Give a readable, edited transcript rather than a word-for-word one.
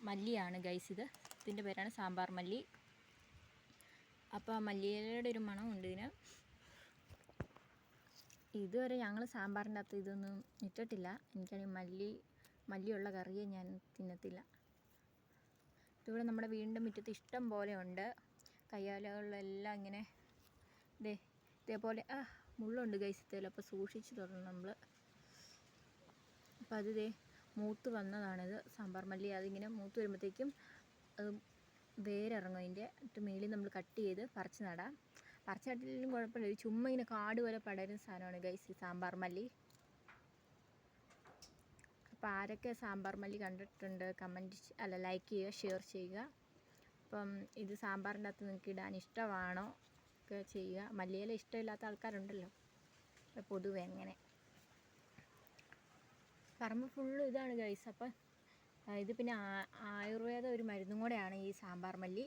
മല്ലിയാണ് guys. ഇതിൻ്റെ പേരാണ് സാമ്പാർ മല്ലി. അപ്പോൾ മല്ലിയിലയുടെ ഒരു മണമുണ്ട് ഇതിന്. ഇതുവരെ ഞങ്ങൾ സാമ്പാറിൻ്റെ അകത്ത് ഇതൊന്നും ഇട്ടിട്ടില്ല. എനിക്കാണെങ്കിൽ മല്ലിയുള്ള കറിയെ ഞാൻ തിന്നത്തില്ല. ഇതിവിടെ നമ്മുടെ വീടിൻ്റെ മുറ്റത്ത് ഇഷ്ടം പോലെ ഉണ്ട്. കയ്യാലകളിലെല്ലാം ഇങ്ങനെ ഇതേപോലെ മുള്ളുണ്ട് ഗൈസ് ഇതിൽ. അപ്പോൾ സൂക്ഷിച്ച് തൊടണം നമ്മൾ. അപ്പോൾ അത് മൂത്ത് വന്നതാണിത് സാമ്പാർ മല്ലി. അതിങ്ങനെ മൂത്ത് വരുമ്പോഴത്തേക്കും അത് വേരിറങ്ങും അതിൻ്റെ. എന്നിട്ട് മേളിൽ നമ്മൾ കട്ട് ചെയ്ത് പറിച്ച് നടാം. പറിച്ച് നട്ടില്ലെങ്കിലും കുഴപ്പമില്ല. ഇത് ചുമ്മാ ഇങ്ങനെ കാട് പോലെ പടരുന്ന സാധനമാണ് ഗൈസ് ഈ സാമ്പാർ മല്ലി. അപ്പോൾ ആരൊക്കെ സാമ്പാർ മല്ലി കണ്ടിട്ടുണ്ട് ലൈക്ക് ചെയ്യുക, ഷെയർ ചെയ്യുക. അപ്പം ഇത് സാമ്പാറിൻ്റെ അകത്ത് നിങ്ങൾക്ക് ഇടാൻ ഇഷ്ടമാണോ ഒക്കെ ചെയ്യുക. മല്ലിയില ഇഷ്ടമില്ലാത്ത ആൾക്കാരുണ്ടല്ലോ പൊതുവെ. അങ്ങനെ പറമ്പ് ഫുള്ള് ഇതാണ് ഗൈസ്. അപ്പം ഇത് പിന്നെ ആയുർവേദ ഒരു മരുന്നും കൂടെയാണ് ഈ സാമ്പാർ മല്ലി.